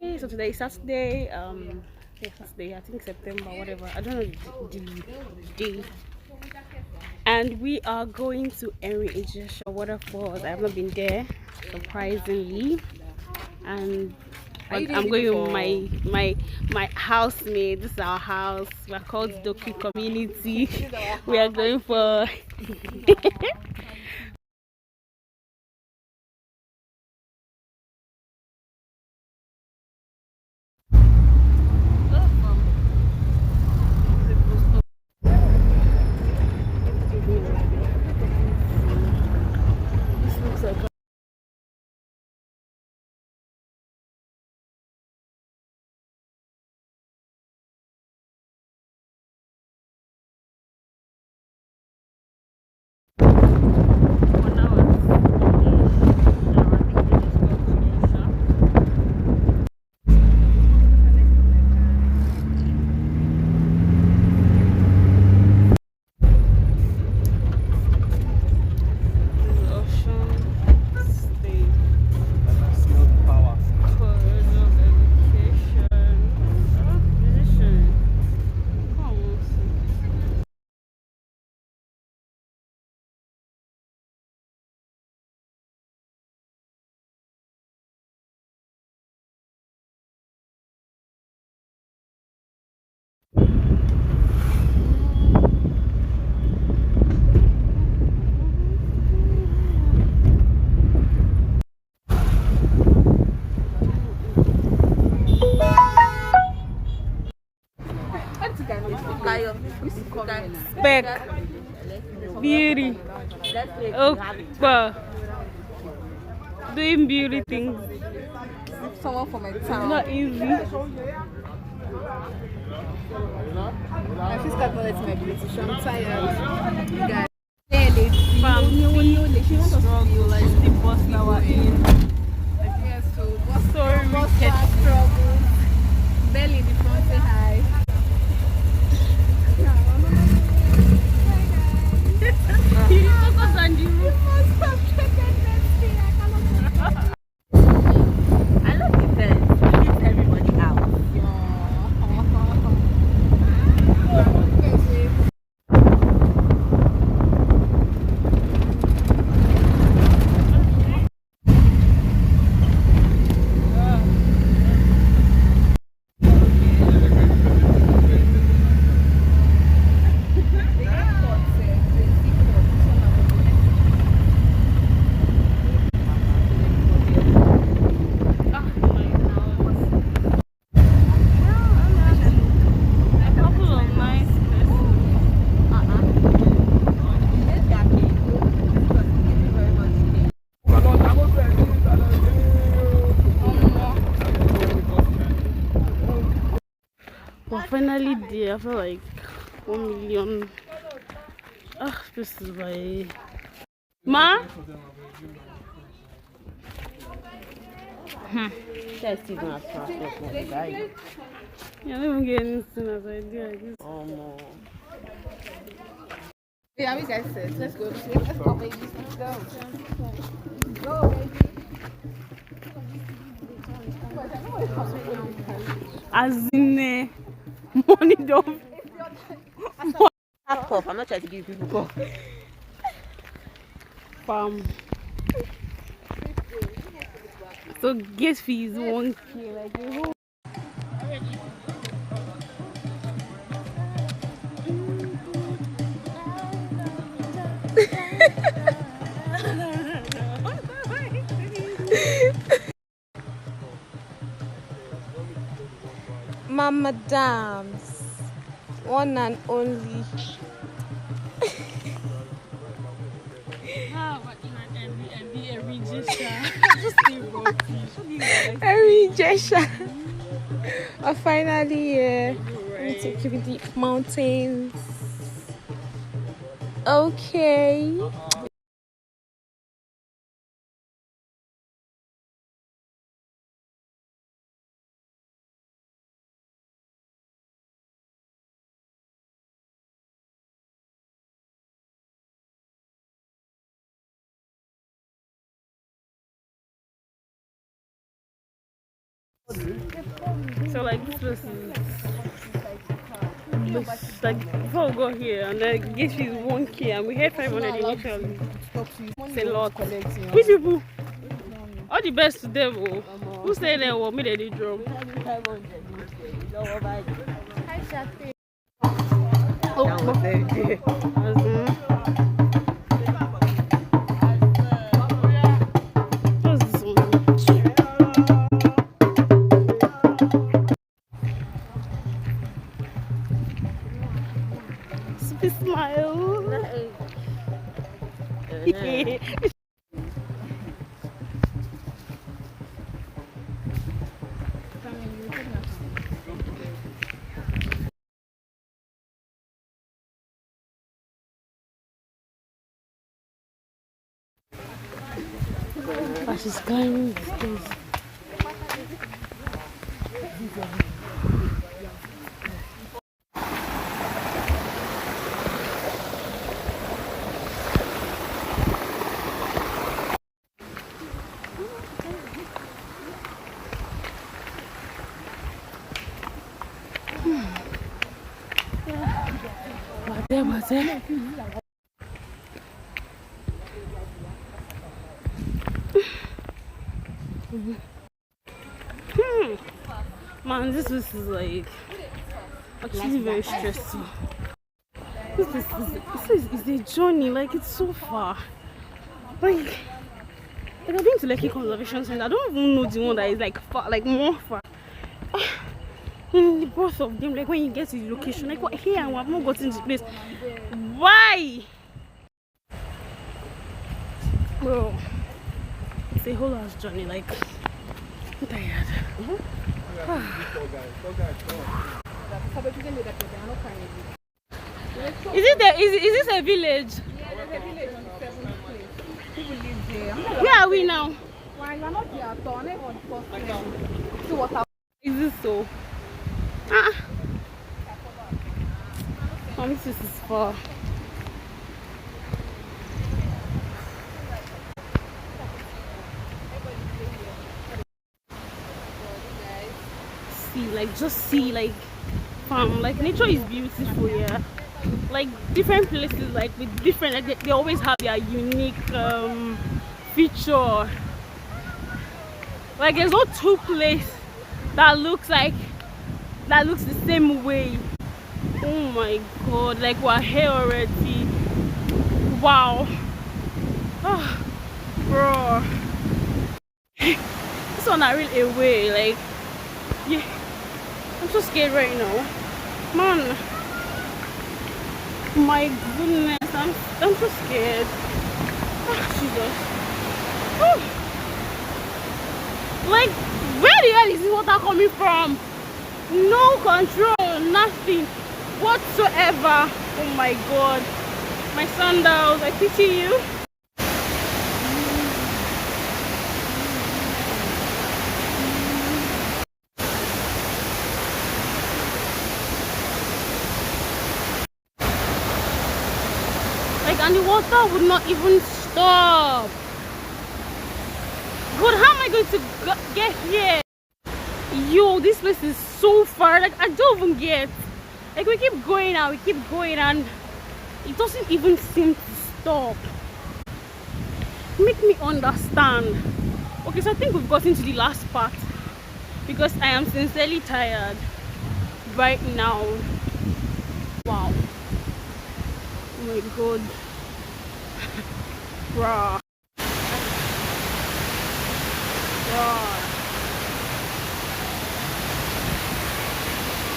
Okay, so today is Saturday. Yeah, Saturday. I think September, whatever. I don't know the day. And we are going to Erin-Ijesha waterfalls. I have not been there, surprisingly. And I'm going with my housemate. This is our house. We are called Doku Community. We are going for this looks like spec beauty. Oh, well, doing beauty things. Someone from my It's town. not easy. My sister acknowledged my beauty. So I'm tired. Guys. Yeah, they Fam, she wants us to struggle like the bus now are in. yes, so So what's wicked. that struggle? Belly in the front, say hi. You focus on the roof. I love the fence. It keeps everybody out. A couple of nice places. We're finally there after like 1 million. Ah, this is my ma. That's even as fast as my guy. Yeah, I don't even get anything as I do. I just No. Yeah, we guys said, let's go. Let's go, baby. Let's go. Go, baby. as in money don't Half off. I'm not trying to give people call. farm. So gate fee is 1K. Like a whole. Mama Dams, one and only. Erin-Ijesha. Are finally here. We take you to the mountains. Okay. So like this place is like before we go here and then get fees 1K and we had 500 initially. It's a lot. Which people? All the best to them. Oh. Who say they will me they drum? Oh, what's this one? Sweet smile. Oh, she's climbing the stairs. What's it? Man, this is like actually very stressful. This is a journey, like it's so far. Like I've been to Lekki Conservation Center. I don't even know the one that is like far, like more far. In the both of them, like when you get to the location, like what here and I've not gotten to the place. Why? Bro, it's a whole ass journey, like I'm tired. Is this a village? Yeah, there's a village on the 7th place. People live there. Where are we now? Why you're not here at all? I'm not on the first place. See what Is this so? This is far. See, like just see, like farm, like nature is beautiful here. Yeah? Like different places, like with different, like they always have their unique feature. Like there's no two place that looks the same way. Oh my god, like we're here already. Wow. Oh, bro. This one I really away, like yeah. I'm so scared right now. Man. My goodness, I'm so scared. Oh, Jesus. Oh. Like, where the hell is this water coming from? No control, nothing whatsoever. Oh my god. My sandals, I pity you. Like, and the water would not even stop. God, how am I going to get here? Yo, this place is so far. Like, I don't even get. Like, we keep going and we keep going and it doesn't even seem to stop. Make me understand. Okay, so I think we've gotten to the last part because I am sincerely tired right now. Wow. Oh my god. Bruh. Bruh.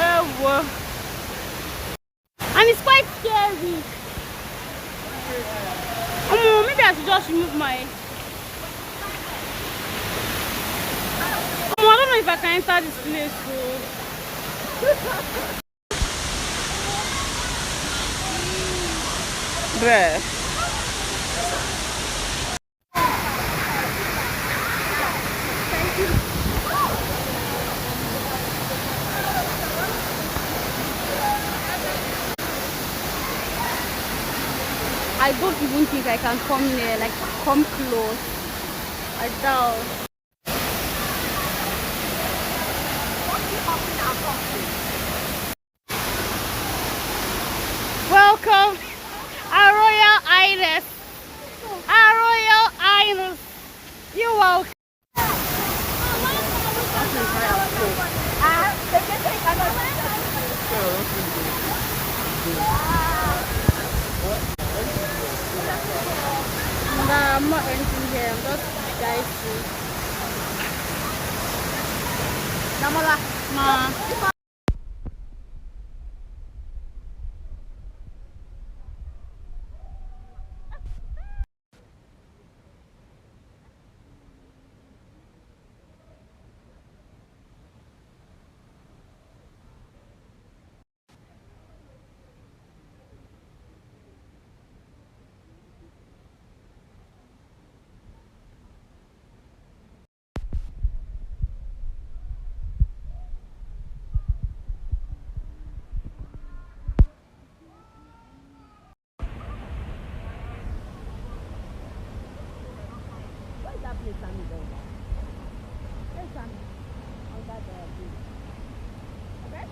Oh. And it's quite scary. Maybe I should just remove my. I don't know if I can enter this place. Bruh. I don't even think I can come near, like come close. I doubt. Welcome, our Royal Highness. Our Royal Highness. You're welcome. Nah, I'm not renting here. I'm just guys food. Nah.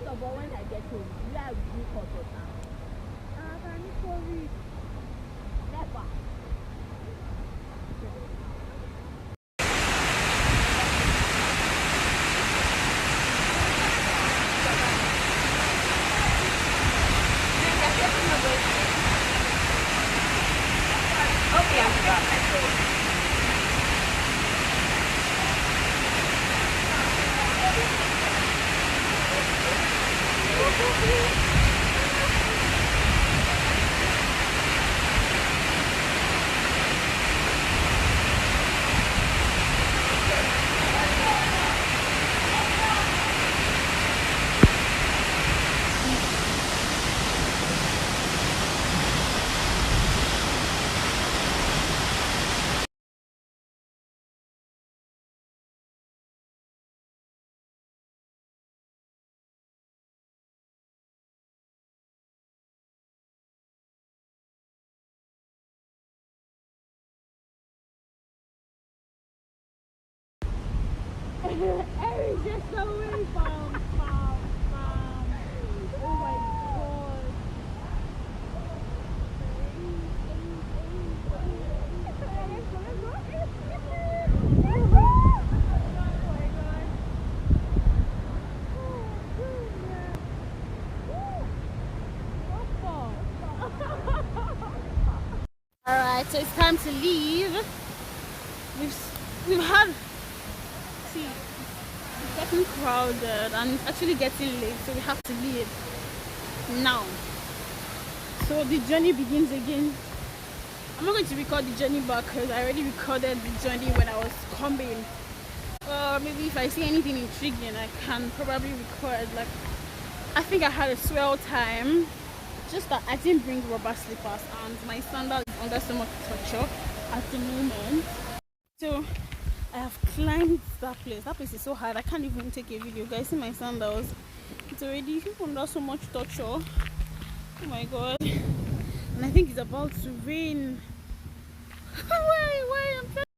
But when I get home, you are really comfort now. Can you call me? Never. Okay, I'm back. Erin-Ijesha away from. Oh my god. Alright, so it's time to leave. We've had, see, it's getting crowded and it's actually getting late, so we have to leave now. So the journey begins again. I'm not going to record the journey back because I already recorded the journey when I was coming. Maybe if I see anything intriguing, I can probably record. Like, I think I had a swell time. Just that I didn't bring rubber slippers and my sandal is under so much torture at the moment. So I have climbed that place. That place is so hard. I can't even take a video. Guys, see my sandals. It's already under so much torture. Oh my god. And I think it's about to rain. Why? I'm trying